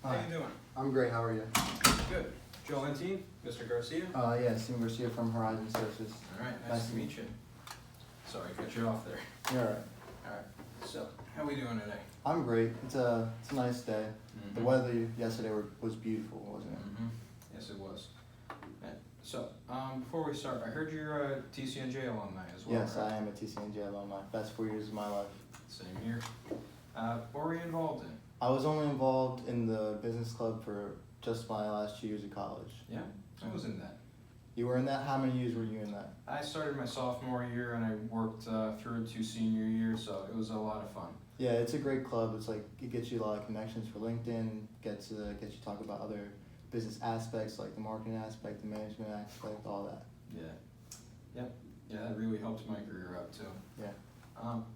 How Hi. you doing? I'm great. How are you? Good. Joe Lentine, Mr. Garcia. Yeah, Sim Garcia from Horizon Services. All right, nice to meet you. Sorry, I cut you off there. You're all right. All right. So, how we doing today? I'm great. It's a nice day. The Mhm. weather yesterday was beautiful, wasn't it? Mhm. Yes, it was. So, before we start, I heard you're a TCNJ alumni as well. Yes, right? I am a TCNJ alumni. Best 4 years of my life. Same here. What were you involved in? I was only involved in the business club for just my last 2 years of college. Yeah, I was in that. You were in that? How many years were you in that? I started my sophomore year and I worked through to senior year, so it was a lot of fun. Yeah, it's a great club. It's like it gets you a lot of connections for LinkedIn. Gets you to talk about other business aspects like the marketing aspect, the management aspect, all that. Yeah. Yep. Yeah, that really helped my career out too. Yeah.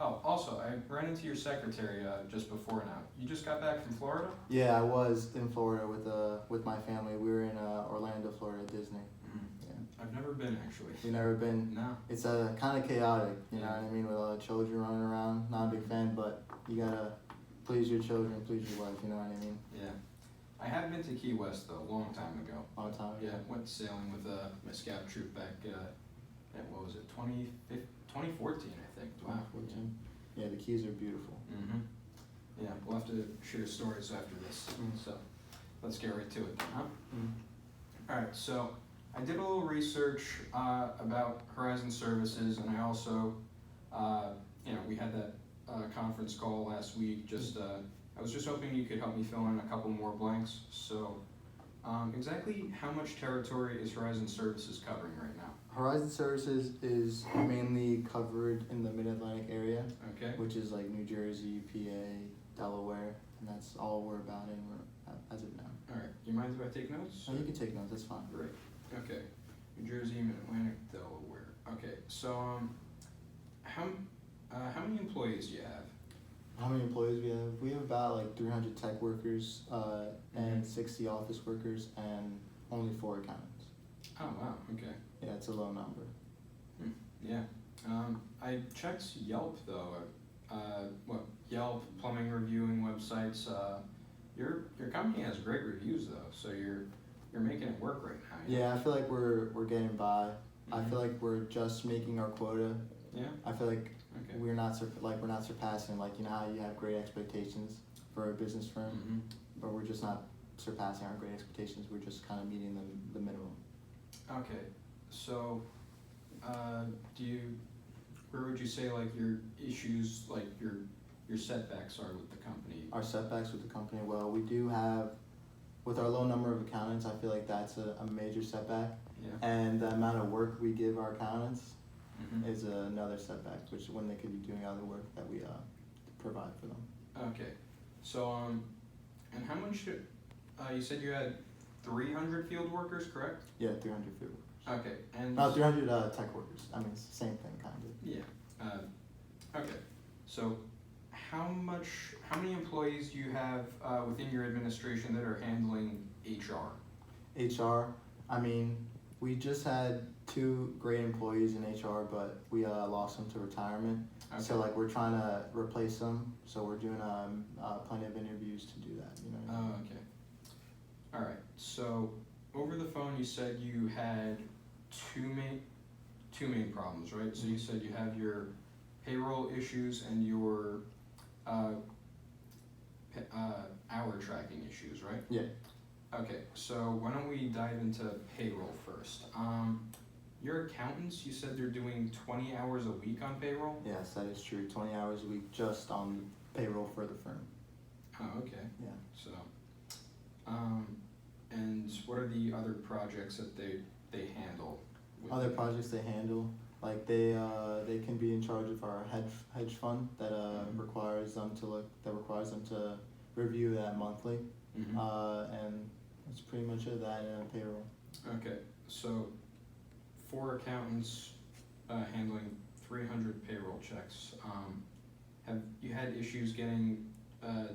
Also, I ran into your secretary just before now. You just got back from Florida? Yeah, I was in Florida with my family. We were in Orlando, Florida, Disney. Yeah. I've never been actually. You've never been? No. It's kind of chaotic, you know Yeah. what I mean, with all the children running around. Not a big fan, but you gotta please your children, please your wife, you know what I mean? Yeah. I have been to Key West though, a long time ago. Long time ago. Yeah, went sailing with my scout troop back, what was it, 2014 I think. Wow. 2014. Yeah, the Keys are beautiful. Mm-hmm. Yeah, we'll have to share stories after this. So, let's get right to it then, huh? Alright, so I did a little research about Horizon Services, and I also, we had that conference call last week. I was just hoping you could help me fill in a couple more blanks. So, exactly how much territory is Horizon Services covering right now? Horizon Services is mainly covered in the Mid-Atlantic area, Okay. which is like New Jersey, PA, Delaware, and that's all we're about in as of now. Alright, you mind if I take notes? Oh, you can take notes, that's fine. Great. Okay. New Jersey, Mid-Atlantic, Delaware. Okay, so how many employees do you have? How many employees we have? We have about like 300 tech workers and 60 office workers and only 4 accountants. Oh wow. Okay. Yeah, it's a low number. Yeah. I checked Yelp though. Yelp, plumbing reviewing websites. Your company has great reviews though, so you're making it work right now. Yeah, I feel like we're getting by. I feel like we're just making our quota. Yeah. I feel like Okay. we're not surpassing, like, you know how you have great expectations for a business firm, but we're just not surpassing our great expectations. We're just kind of meeting the minimum. Okay. So, where would you say like your issues, like your setbacks are with the company? Our setbacks with the company, well, we do have, with our low number of accountants, I feel like that's a major setback. Yeah. And the amount of work we give our accountants Mm-hmm. is another setback, which when they could be doing other work that we provide for them. Okay. So, and how much, you said you had 300 field workers, correct? Yeah, 300 field workers. Okay, and... No, 300 tech workers. I mean, it's the same thing, kind of. Yeah. Okay. So, how many employees do you have within your administration that are handling HR? HR, I mean, we just had 2 great employees in HR, but we lost them to retirement. Okay. So, like, we're trying to replace them. So we're doing plenty of interviews to do that. You know what I mean? Oh, okay. All right. So, over the phone, you said you had two main problems, right? So you said you have your payroll issues and your hour tracking issues, right? Yeah. Okay. So why don't we dive into payroll first? Your accountants, you said they're doing 20 hours a week on payroll? Yes, that is true. 20 hours a week just on payroll for the firm. Oh, okay. Yeah. So, and what are the other projects that they handle? Other projects they handle, like they can be in charge of our hedge fund that requires them to review that monthly, and that's pretty much it. That and payroll. Okay, so 4 accountants handling 300 payroll checks. Have you had issues getting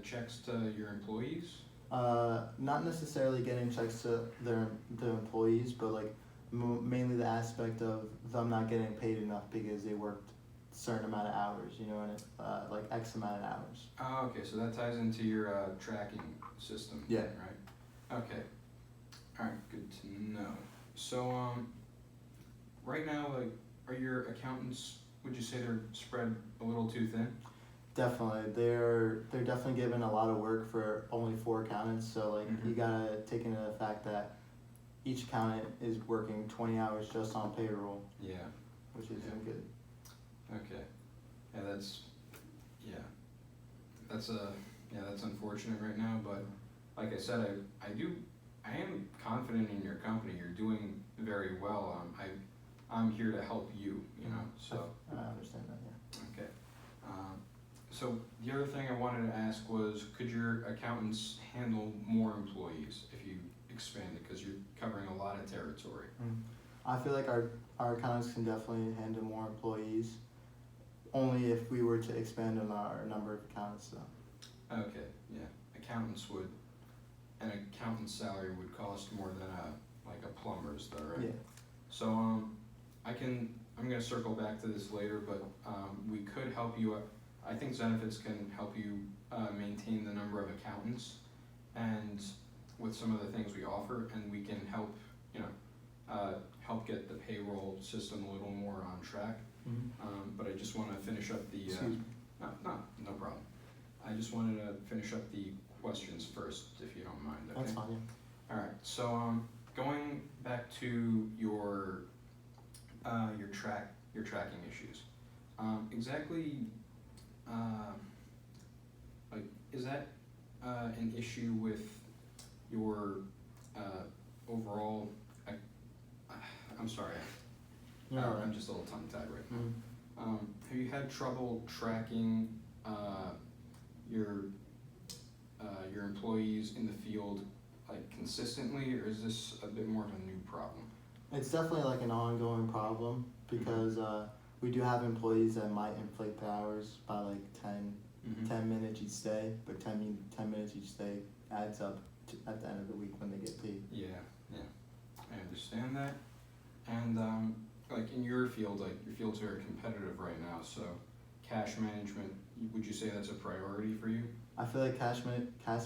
checks to your employees? Not necessarily getting checks to the employees, but like mainly the aspect of them not getting paid enough because they worked certain amount of hours, you know, and like X amount of hours. Oh, okay, so that ties into your tracking system. Yeah. Right? Okay. Alright, good to know. So, right now, like, are your accountants, would you say they're spread a little too thin? Definitely, they're definitely given a lot of work for only 4 accountants. So like you gotta take into the fact that each accountant is working 20 hours just on payroll, Yeah. which isn't good. Okay. Yeah, that's unfortunate right now, but like I said, I am confident in your company. You're doing very well. I'm here to help you, you know, so. I understand that, yeah. Okay. So the other thing I wanted to ask was, could your accountants handle more employees if you expanded, because you're covering a lot of territory? I feel like our accountants can definitely handle more employees, only if we were to expand on our number of accountants though. Okay, yeah. An accountant's salary would cost more than like a plumber's though, right? Yeah. So, I'm gonna circle back to this later, but, we could help you, I think Zenefits can help you, maintain the number of accountants and with some of the things we offer, and we can help, you know, help get the payroll system a little more on track. But I just wanna finish up the, Excuse me. no problem. I just wanted to finish up the questions first, if you don't mind, okay? That's fine, yeah. Alright, so, going back to your tracking issues, exactly, like, is that, an issue with your, overall, I'm sorry, I'm just a little tongue-tied right now. Have you had trouble tracking, your employees in the field, like, consistently, or is this a bit more of a new problem? It's definitely like an ongoing problem because we do have employees that might inflate the hours by like 10 minutes each day, but 10 minutes each day adds up at the end of the week when they get paid. Yeah, I understand that. And like in your field, like your field's very competitive right now, so cash management, would you say that's a priority for you? I feel like cash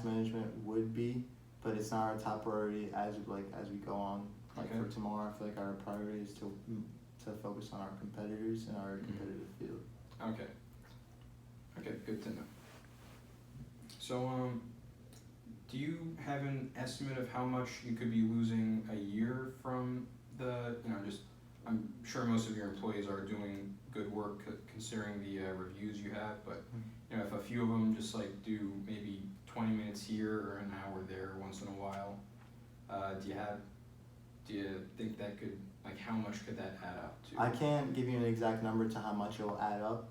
management would be, but it's not our top priority as we go on. Like Okay. for tomorrow, I feel like our priority is to focus on our competitors and our competitive field. Okay, good to know. So, do you have an estimate of how much you could be losing a year from the, I'm sure most of your employees are doing good work considering the reviews you have, but if a few of them just like do maybe 20 minutes here or an hour there once in a while, do you think that could, like, how much could that add up to? I can't give you an exact number to how much it will add up,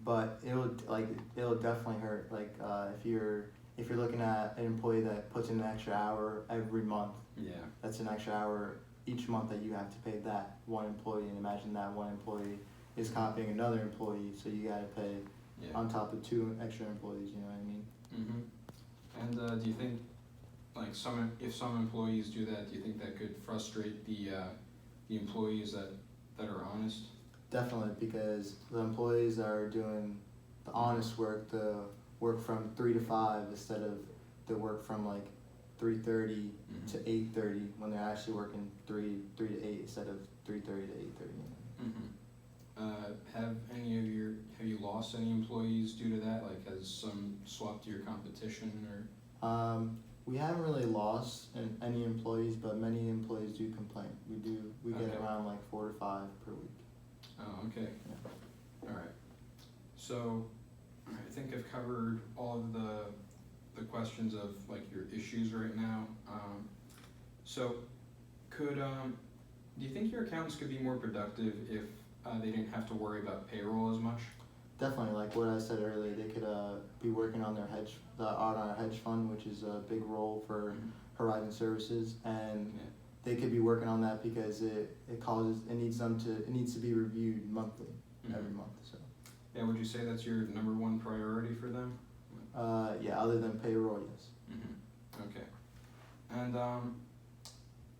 but it'll definitely hurt. Like if you're looking at an employee that puts in an extra hour every month, that's an extra hour each month that you have to pay that one employee, and imagine that one employee is copying another employee, so you gotta pay on top of 2 extra employees, you know what I mean? And do you think, like, if some employees do that, do you think that could frustrate the employees that are honest? Definitely, because the employees that are doing the honest work, the work from 3 to 5 instead of the work from like 3:30 to 8:30, when they're actually working 3 to 8 instead of 3:30 to 8:30. Have you lost any employees due to that? Like, has some swapped to your competition or? We haven't really lost any employees, but many employees do complain. We get Okay. around like 4 to 5 per week. Oh, okay. Yeah. Alright. So, I think I've covered all of the questions of like your issues right now. So, do you think your accountants could be more productive if they didn't have to worry about payroll as much? Definitely, like what I said earlier, they could be working on their on our hedge fund, which is a big role for Horizon Services, and they could be working on that because it needs to be reviewed monthly, every month. So. Yeah, would you say that's your number one priority for them? Yeah, other than payroll, yes. Okay. And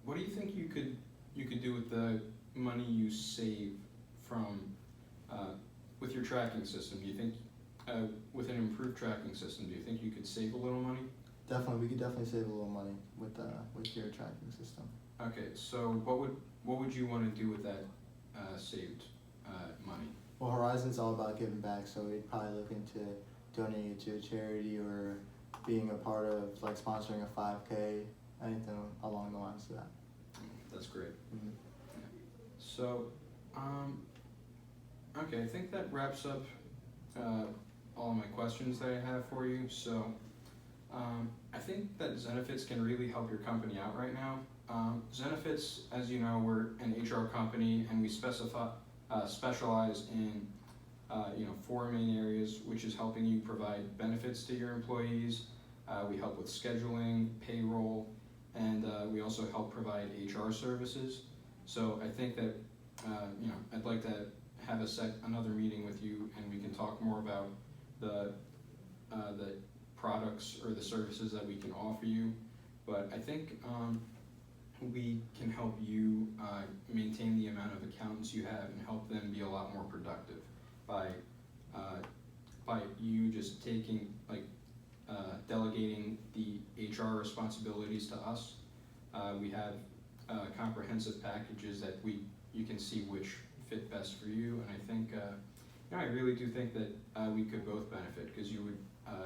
what do you think you could do with the money you save from with your tracking system, do you think, with an improved tracking system, do you think you could save a little money? Definitely, we could definitely save a little money with your tracking system. Okay, so what would you want to do with that saved money? Well, Horizon's all about giving back, so we'd probably look into donating it to a charity or being a part of like sponsoring a 5K, anything along the lines of that. That's great. Mm-hmm. So, okay, I think that wraps up all of my questions that I have for you. So, I think that Zenefits can really help your company out right now. Zenefits, as you know, we're an HR company, and we specialize in 4 main areas, which is helping you provide benefits to your employees. We help with scheduling, payroll, and we also help provide HR services. So I think that I'd like to have another meeting with you, and we can talk more about the products or the services that we can offer you. But I think we can help you maintain the amount of accountants you have and help them be a lot more productive by you just taking delegating the HR responsibilities to us. We have comprehensive packages that you can see which fit best for you, and I think I really do think that we could both benefit, because you would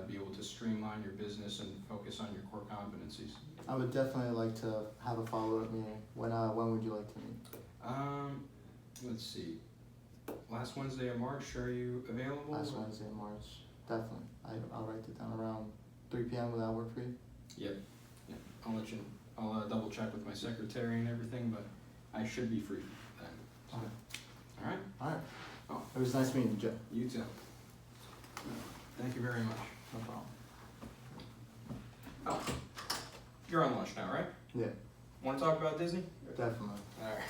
be able to streamline your business and focus on your core competencies. I would definitely like to have a follow-up meeting. When would you like to meet? Let's see. Last Wednesday of March, are you available? Last Wednesday in March, definitely. I'll write it down around 3 p.m. Will that work for you? Yep. I'll double check with my secretary and everything, but I should be free then. So. Okay. All right. All right. Oh. It was nice meeting you, Joe. You too. Thank you very much. No problem. Oh, you're on lunch now, right? Yeah, Want to talk about Disney? definitely. All right.